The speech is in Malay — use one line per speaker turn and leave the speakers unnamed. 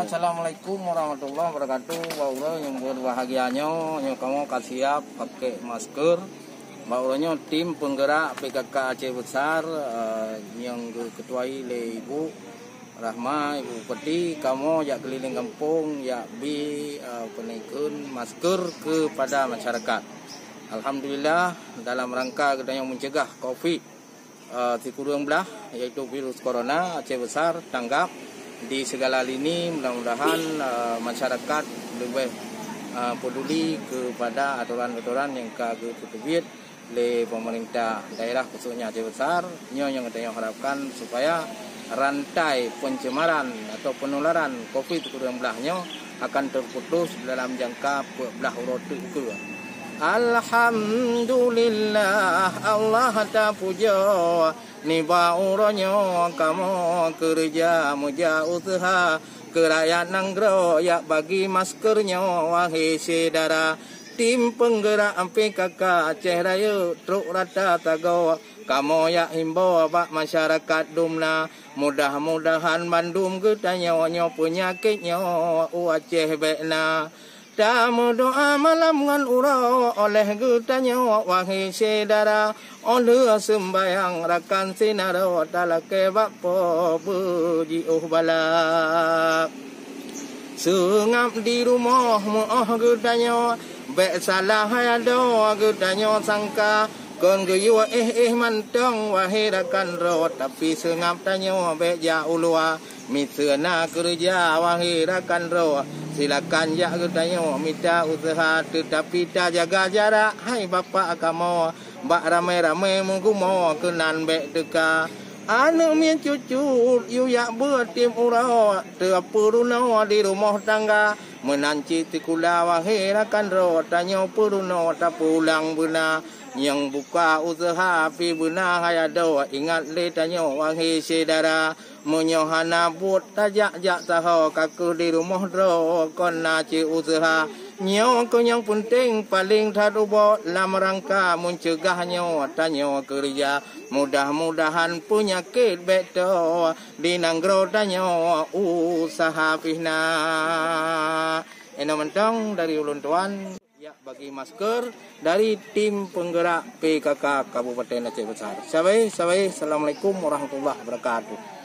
Assalamualaikum warahmatullahi wabarakatuh. Baulah yang berbahagianya, yang kamu siap pakai masker. Baulahnya tim penggerak PKK Aceh Besar yang diketuai oleh Ibu Rahma, Ibu Peti. Kamu jak keliling kampung, jak penaikkan masker kepada masyarakat. Alhamdulillah dalam rangka kita yang mencegah COVID-19 yaitu virus corona, Aceh Besar tanggap di segala lini. Mudah-mudahan masyarakat lebih peduli kepada aturan-aturan yang diterbit oleh pemerintah daerah khususnya Aceh Besar. Yang kita harapkan supaya rantai pencemaran atau penularan COVID-19 akan terputus dalam jangka belah urut ke. Alhamdulillah Allah tak puja ni bauronyo kamu kerja muja usaha kerajaan nanggro ya bagi maskernya wahai saudara tim penggerak PKK Aceh Raya truk rata tago kamu ya himbau pak masyarakat dumna mudah-mudahan bandum getanya penyakitnya Aceh bekna. Tamu doa malam ngan urau oleh getanya wahai saudara oleh sembayang rakan sinaro talake bapa puji balak sengap di rumahmu getanya bek salah ada getanya sangka kon geyo mantong wahai rakan ro tapi sengap tanya bek jauh luar misena kerja wahai rakan ro silakan ya getanya minta usaha tetapi tak jaga jarak hai bapak kamu bak ramai-ramai menggumo kenan bek deka anu mien cucu yu ya bertim urau terpuruno di rumah tangga menanci tikula wahai rakan ro tanya puruno tak pulang bena yang buka usaha pi bena hayado ingat le tanya wahai saudara menyohana buat tajak-jak saho kaku di rumah ro kon naci usaha nyo ko yang penting paling tarubo dalam rangka mencegah nyo tanyo kerja mudah-mudahan penyakit beto di nanggro tanyo usaha pihna eno mentong dari ulun tuan ya bagi masker dari tim penggerak PKK Kabupaten Aceh Besar. Assalamualaikum warahmatullahi wabarakatuh.